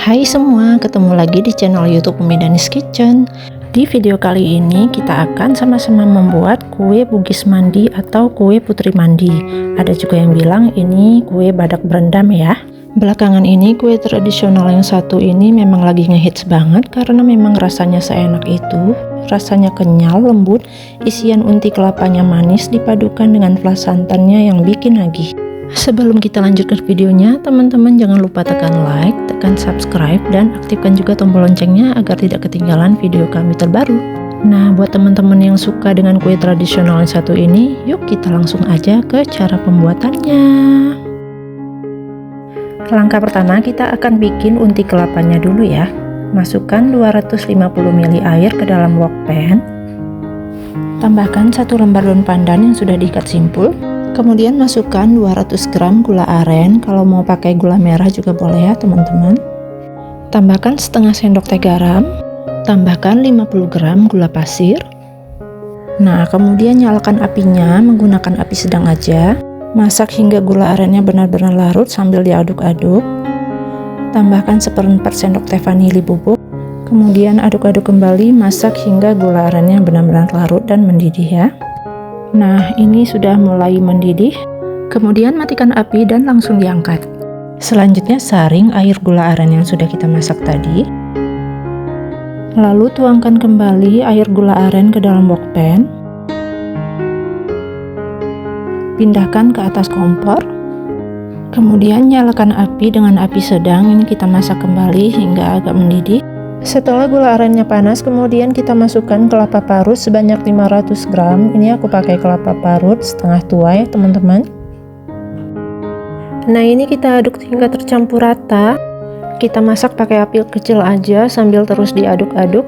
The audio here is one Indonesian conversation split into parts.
Hai semua, ketemu lagi di channel YouTube Umi Danis Kitchen. Di video kali ini kita akan sama-sama membuat kue Bugis mandi atau kue putri mandi. Ada juga yang bilang ini kue badak berendam ya. Belakangan ini kue tradisional yang satu ini memang lagi ngehits banget karena memang rasanya seenak itu. Rasanya kenyal, lembut, isian unti kelapanya manis dipadukan dengan flas santannya yang bikin nagih. Sebelum kita lanjut ke videonya, teman-teman jangan lupa tekan like, tekan subscribe, dan aktifkan juga tombol loncengnya agar tidak ketinggalan video kami terbaru. Nah, buat teman-teman yang suka dengan kue tradisional yang satu ini, yuk kita langsung aja ke cara pembuatannya. Langkah pertama kita akan bikin unti kelapanya dulu ya. Masukkan 250 ml air ke dalam wok pan. Tambahkan 1 lembar daun pandan yang sudah diikat simpul. Kemudian masukkan 200 gram gula aren, kalau mau pakai gula merah juga boleh ya teman-teman. Tambahkan setengah sendok teh garam, tambahkan 50 gram gula pasir. Nah, kemudian nyalakan apinya menggunakan api sedang aja. Masak hingga gula arennya benar-benar larut sambil diaduk-aduk. Tambahkan 1/4 sendok teh vanili bubuk. Kemudian aduk-aduk kembali, masak hingga gula arennya benar-benar larut dan mendidih ya. Nah, ini sudah mulai mendidih. Kemudian matikan api dan langsung diangkat. Selanjutnya saring air gula aren yang sudah kita masak tadi. Lalu tuangkan kembali air gula aren ke dalam wok pan. Pindahkan ke atas kompor. Kemudian nyalakan api dengan api sedang. Ini kita masak kembali hingga agak mendidih. Setelah gula arennya panas, kemudian kita masukkan kelapa parut sebanyak 500 gram. Ini aku pakai kelapa parut setengah tua ya teman-teman. Nah, ini kita aduk hingga tercampur rata. Kita masak pakai api kecil aja sambil terus diaduk-aduk.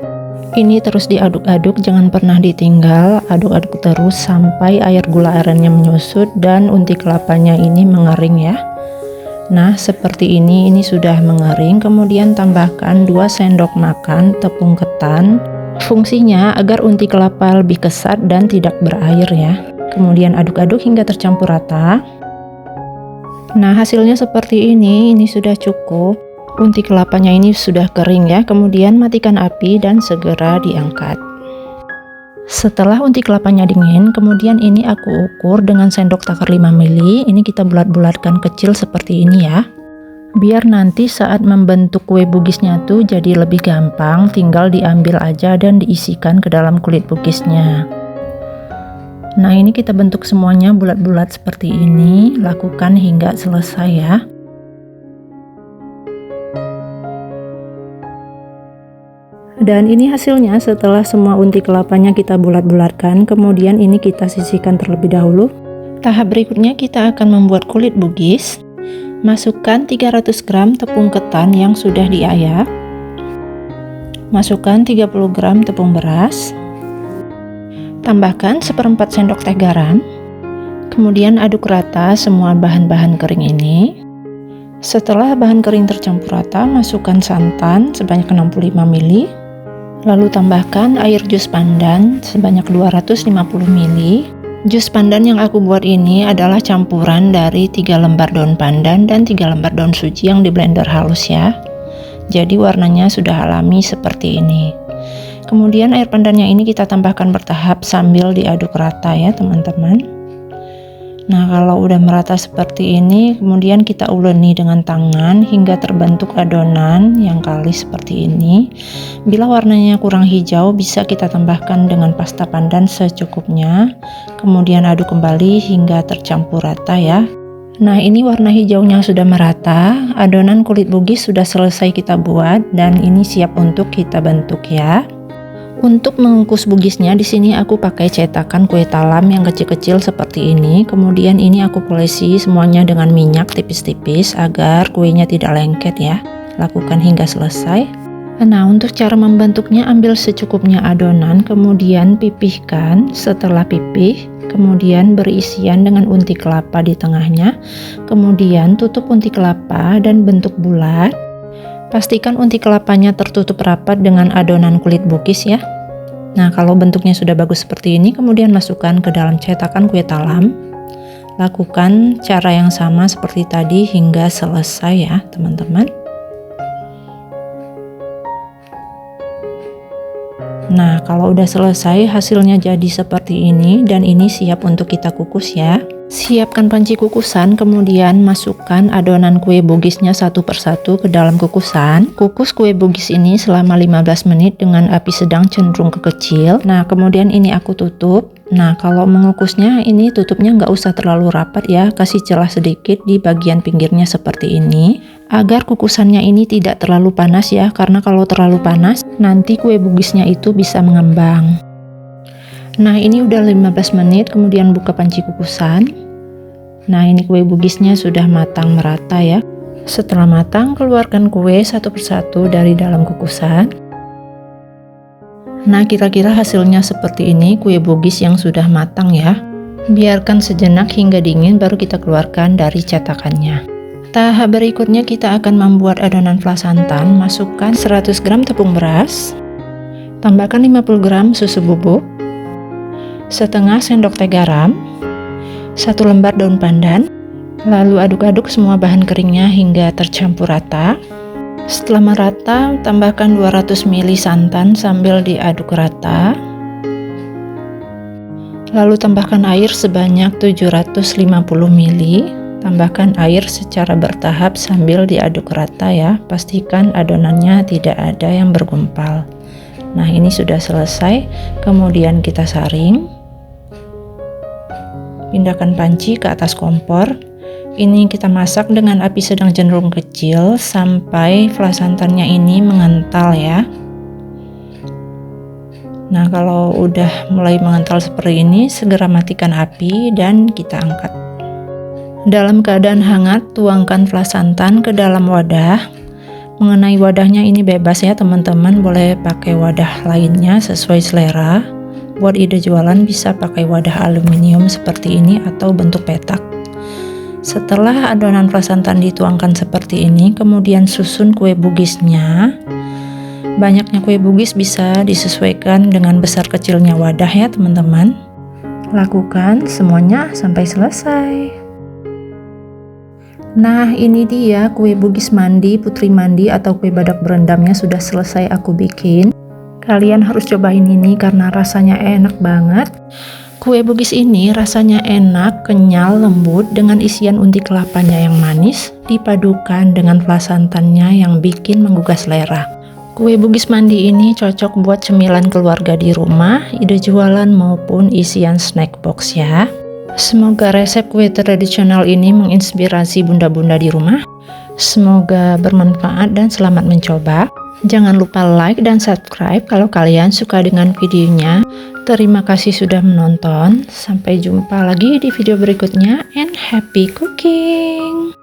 Ini terus diaduk-aduk, jangan pernah ditinggal. Aduk-aduk terus sampai air gula arennya menyusut dan unti kelapanya ini mengering ya. Nah, seperti ini sudah mengering. Kemudian tambahkan 2 sendok makan tepung ketan. Fungsinya agar unti kelapa lebih kesat dan tidak berair ya. Kemudian aduk-aduk hingga tercampur rata. Nah, hasilnya seperti ini sudah cukup. Unti kelapanya ini sudah kering ya. Kemudian matikan api dan segera diangkat. Setelah unti kelapanya dingin, kemudian ini aku ukur dengan sendok takar 5 ml. Ini kita bulat-bulatkan kecil seperti ini ya. Biar nanti saat membentuk kue bugisnya tuh jadi lebih gampang, tinggal diambil aja dan diisikan ke dalam kulit bugisnya. Nah, ini kita bentuk semuanya bulat-bulat seperti ini. Lakukan hingga selesai ya. Dan ini hasilnya setelah semua unti kelapanya kita bulat-bulatkan. Kemudian ini kita sisihkan terlebih dahulu. Tahap berikutnya kita akan membuat kulit bugis. Masukkan 300 gram tepung ketan yang sudah diayak. Masukkan 30 gram tepung beras. Tambahkan 1/4 sendok teh garam. Kemudian aduk rata semua bahan-bahan kering ini. Setelah bahan kering tercampur rata, masukkan santan sebanyak 65 ml. Lalu tambahkan air jus pandan sebanyak 250 ml. Jus pandan yang aku buat ini adalah campuran dari 3 lembar daun pandan dan 3 lembar daun suji yang di blender halus ya. Jadi warnanya sudah alami seperti ini. Kemudian air pandannya ini kita tambahkan bertahap sambil diaduk rata ya teman-teman. Nah, kalau udah merata seperti ini, kemudian kita uleni dengan tangan hingga terbentuk adonan yang kalis seperti ini. Bila warnanya kurang hijau, bisa kita tambahkan dengan pasta pandan secukupnya. Kemudian aduk kembali hingga tercampur rata ya. Nah, ini warna hijaunya sudah merata. Adonan kulit bugis sudah selesai kita buat dan ini siap untuk kita bentuk ya. Untuk mengukus bugisnya di sini aku pakai cetakan kue talam yang kecil-kecil seperti ini. Kemudian ini aku polisi semuanya dengan minyak tipis-tipis agar kuenya tidak lengket ya. Lakukan hingga selesai. Nah, untuk cara membentuknya, ambil secukupnya adonan, kemudian pipihkan. Setelah pipih, kemudian beri isian dengan unti kelapa di tengahnya. Kemudian tutup unti kelapa dan bentuk bulat. Pastikan unti kelapanya tertutup rapat dengan adonan kulit bugis ya. Nah, kalau bentuknya sudah bagus seperti ini, kemudian masukkan ke dalam cetakan kue talam. Lakukan cara yang sama seperti tadi hingga selesai ya teman-teman. Nah, kalau udah selesai hasilnya jadi seperti ini dan ini siap untuk kita kukus ya. Siapkan panci kukusan, kemudian masukkan adonan kue bugisnya satu persatu ke dalam kukusan. Kukus kue bugis ini selama 15 menit dengan api sedang cenderung ke kecil. Nah, kemudian ini aku tutup. Nah, kalau mengukusnya ini tutupnya nggak usah terlalu rapat ya, kasih celah sedikit di bagian pinggirnya seperti ini. Agar kukusannya ini tidak terlalu panas ya, karena kalau terlalu panas nanti kue bugisnya itu bisa mengembang. Nah, ini udah 15 menit, kemudian buka panci kukusan. Nah, ini kue bugisnya sudah matang merata ya. Setelah matang, keluarkan kue satu persatu dari dalam kukusan. Nah, kira-kira hasilnya seperti ini, kue bugis yang sudah matang ya. Biarkan sejenak hingga dingin baru kita keluarkan dari cetakannya. Tahap berikutnya kita akan membuat adonan flan santan. Masukkan 100 gram tepung beras. Tambahkan 50 gram susu bubuk. Setengah sendok teh garam, 1 lembar daun pandan, lalu aduk-aduk semua bahan keringnya hingga tercampur rata. Setelah merata, tambahkan 200 ml santan sambil diaduk rata. Lalu tambahkan air sebanyak 750 ml. Tambahkan air secara bertahap sambil diaduk rata ya. Pastikan adonannya tidak ada yang bergumpal. Nah, ini sudah selesai. Kemudian kita saring. Pindahkan panci ke atas kompor. Ini kita masak dengan api sedang cenderung kecil sampai flan santannya ini mengental ya. Nah, kalau udah mulai mengental seperti ini, segera matikan api dan kita angkat. Dalam keadaan hangat, tuangkan flan santan ke dalam wadah. Mengenai wadahnya ini bebas ya teman-teman, boleh pakai wadah lainnya sesuai selera. Buat ide jualan bisa pakai wadah aluminium seperti ini atau bentuk petak. Setelah adonan flan santan dituangkan seperti ini, kemudian susun kue bugisnya. Banyaknya kue bugis bisa disesuaikan dengan besar kecilnya wadah ya teman-teman. Lakukan semuanya sampai selesai. Nah, ini dia kue bugis mandi, putri mandi atau kue badak berendamnya sudah selesai aku bikin. Kalian harus cobain ini karena rasanya enak banget. Kue bugis ini rasanya enak, kenyal, lembut dengan isian unti kelapanya yang manis dipadukan dengan flan santannya yang bikin menggugah selera. Kue bugis mandi ini cocok buat cemilan keluarga di rumah, ide jualan maupun isian snack box ya. Semoga resep kue tradisional ini menginspirasi bunda-bunda di rumah. Semoga bermanfaat dan selamat mencoba. Jangan lupa like dan subscribe kalau kalian suka dengan videonya. Terima kasih sudah menonton. Sampai jumpa lagi di video berikutnya and happy cooking!